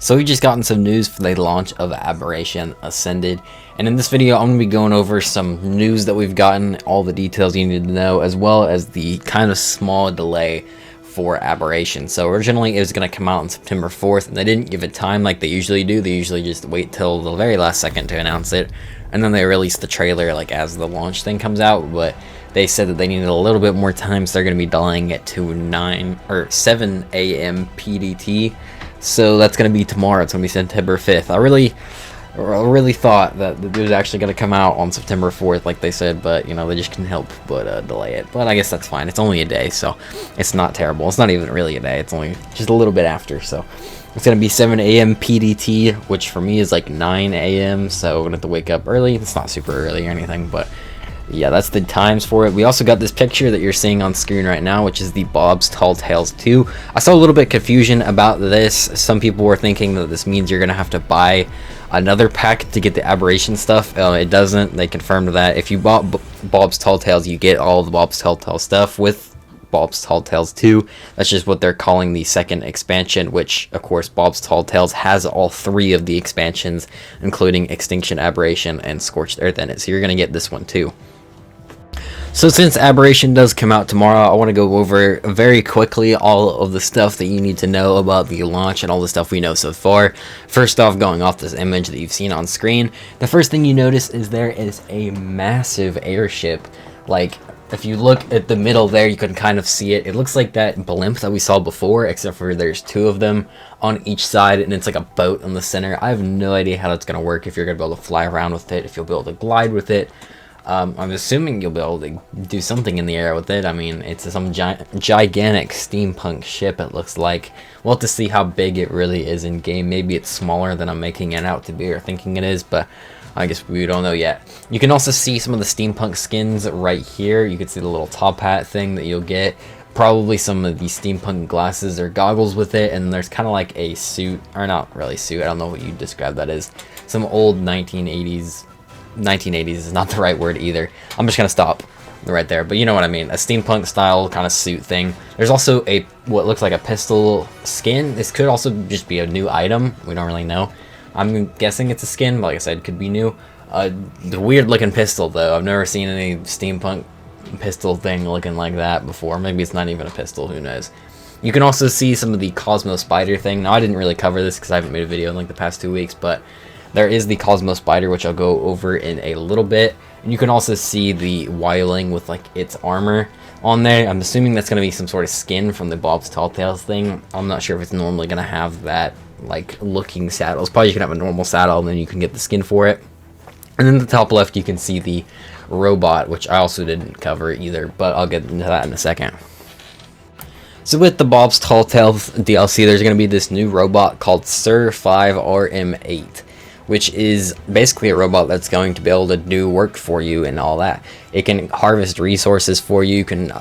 So we just gotten some news for the launch of Aberration Ascended, and in this video I'm going to be going over some news that we've gotten, all the details you need to know, as well as the kind of small delay for Aberration. So originally it was going to come out on September 4th, and they didn't give it time like they usually do. They usually just wait till the very last second to announce it, and then they release the trailer like as the launch thing comes out. But they said that they needed a little bit more time, so they're going to be delaying it to 7 a.m. PDT. So that's going to be tomorrow. It's going to be September 5th. I really thought that it was actually going to come out on September 4th like they said, but you know, they just couldn't help but delay it. But I guess that's fine. It's only a day, so it's not terrible. It's not even really a day. It's only just a little bit after. So it's going to be 7 a.m. PDT, which for me is like 9 a.m. So we're going to have to wake up early. It's not super early or anything, but yeah, that's the times for it. We also got this picture that you're seeing on screen right now, which is the Bob's Tall Tales 2. I saw a little bit of confusion about this. Some people were thinking that this means you're going to have to buy another pack to get the Aberration stuff. It doesn't. They confirmed that. If you bought Bob's Tall Tales, you get all the Bob's Tall Tales stuff with Bob's Tall Tales 2. That's just what they're calling the second expansion, which of course Bob's Tall Tales has all three of the expansions, including Extinction, Aberration, and Scorched Earth in it. So you're going to get this one too. So since Aberration does come out tomorrow, I want to go over very quickly all of the stuff that you need to know about the launch and all the stuff we know so far. First off, going off this image that you've seen on screen, the first thing you notice is there is a massive airship. Like, if you look at the middle there, you can kind of see it. It looks like that blimp that we saw before, except for there's two of them on each side, and it's like a boat in the center. I have no idea how that's going to work, if you're going to be able to fly around with it, if you'll be able to glide with it. I'm assuming you'll be able to do something in the air with it. I mean, it's some gigantic steampunk ship, it looks like. We'll have to see how big it really is in game. Maybe it's smaller than I'm making it out to be or thinking it is, but I guess we don't know yet. You can also see some of the steampunk skins right here. You can see the little top hat thing that you'll get. Probably some of the steampunk glasses or goggles with it, and there's kind of like a suit, or not really suit, I don't know what you'd describe that as. Some old 1980s is not the right word either. I'm just gonna stop right there, but you know what I mean. A steampunk style kind of suit thing. There's also a what looks like a pistol skin. This could also just be a new item. We don't really know. I'm guessing it's a skin, but like I said, it could be new. The weird looking pistol though. I've never seen any steampunk pistol thing looking like that before. Maybe it's not even a pistol, who knows. You can also see some of the Cosmo spider thing. Now I didn't really cover this because I haven't made a video in like the past 2 weeks, but there is the Cosmo spider, which I'll go over in a little bit. And you can also see the Ying with like its armor on there. I'm assuming that's going to be some sort of skin from the Bob's Tall Tales thing. I'm not sure if it's normally going to have that like looking saddle. It's probably you can have a normal saddle and then you can get the skin for it. And then the top left you can see the robot, which I also didn't cover either, but I'll get into that in a second. So with the Bob's Tall Tales DLC, there's going to be this new robot called Sir Five RM8. Which is basically a robot that's going to be able to do work for you and all that. It can harvest resources for you. You can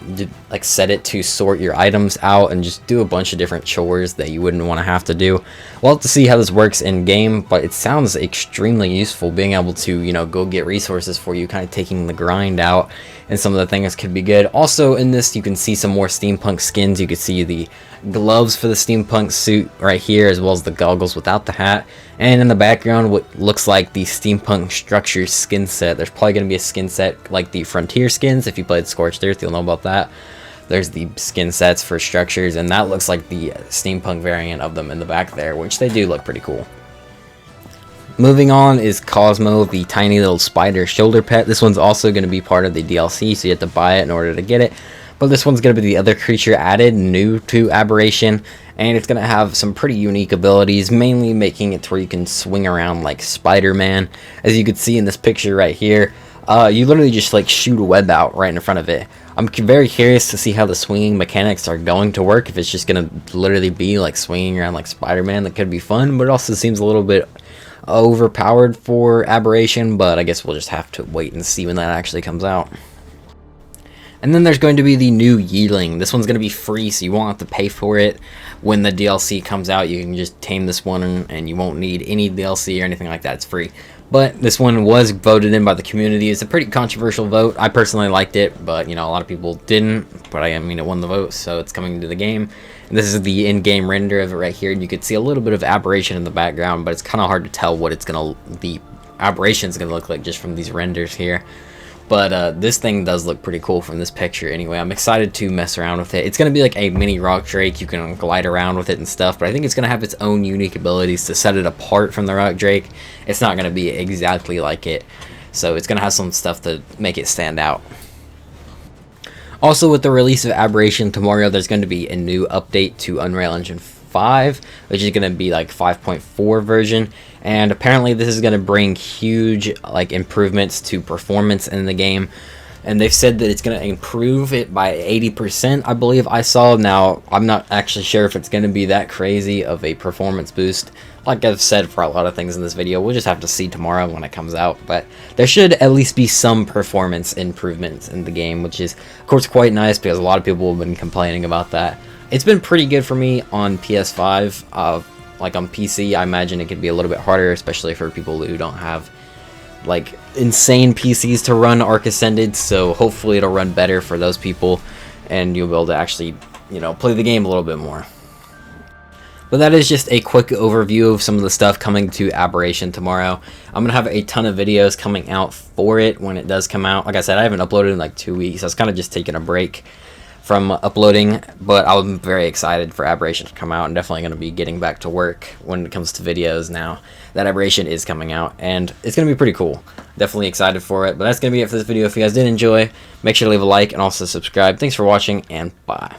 like set it to sort your items out and just do a bunch of different chores that you wouldn't want to have to do. We'll have to see how this works in game, but it sounds extremely useful, being able to, you know, go get resources for you, kind of taking the grind out, and some of the things could be good. Also in this, you can see some more steampunk skins. You can see the gloves for the steampunk suit right here, as well as the goggles without the hat. And in the background, what looks like the steampunk structure skin set. There's probably going to be a skin set like the Frontier skins. If you played Scorched Earth, you'll know about that. There's the skin sets for structures, and that looks like the steampunk variant of them in the back there, which they do look pretty cool. Moving on is Cosmo, the tiny little spider shoulder pet. This one's also going to be part of the DLC, so you have to buy it in order to get it. But this one's going to be the other creature added, new to Aberration, and it's going to have some pretty unique abilities, mainly making it to where you can swing around like Spider-Man. As you can see in this picture right here, you literally just like shoot a web out right in front of it. I'm very curious to see how the swinging mechanics are going to work, if it's just going to literally be like swinging around like Spider-Man. That could be fun, but it also seems a little bit overpowered for Aberration, but I guess we'll just have to wait and see when that actually comes out. And then there's going to be the new Ying. This one's going to be free, so you won't have to pay for it. When the DLC comes out, you can just tame this one, and you won't need any DLC or anything like that. It's free. But this one was voted in by the community. It's a pretty controversial vote. I personally liked it, but you know, a lot of people didn't. But I mean, it won the vote, so it's coming to the game. And This is the in-game render of it right here, and you can see a little bit of aberration in the background, but it's kind of hard to tell what the aberration is gonna look like just from these renders here. But this thing does look pretty cool from this picture anyway. I'm excited to mess around with it. It's going to be like a mini rock drake. You can glide around with it and stuff, but I think it's going to have its own unique abilities to set it apart from the rock drake. It's not going to be exactly like it, so it's going to have some stuff to make it stand out. Also, with the release of Aberration tomorrow, there's going to be a new update to Unreal Engine 5, which is going to be like 5.4 version, and apparently this is going to bring huge like improvements to performance in the game, and they've said that it's going to improve it by 80%, I believe I saw. Now, I'm not actually sure if it's going to be that crazy of a performance boost. Like I've said for a lot of things in this video, we'll just have to see tomorrow when it comes out, but there should at least be some performance improvements in the game, which is of course quite nice because a lot of people have been complaining about that. It's been pretty good for me on PS5. Like on PC, I imagine it could be a little bit harder, especially for people who don't have like insane PCs to run Arc Ascended, so hopefully it'll run better for those people and you'll be able to actually, you know, play the game a little bit more. But that is just a quick overview of some of the stuff coming to Aberration tomorrow. I'm going to have a ton of videos coming out for it when it does come out. Like I said, I haven't uploaded in like 2 weeks. I was kind of just taking a break from uploading, but I'm very excited for Aberration to come out, and definitely going to be getting back to work when it comes to videos now that Aberration is coming out, and it's going to be pretty cool. Definitely excited for it. But that's going to be it for this video. If you guys did enjoy, make sure to leave a like and also subscribe. Thanks for watching, and bye.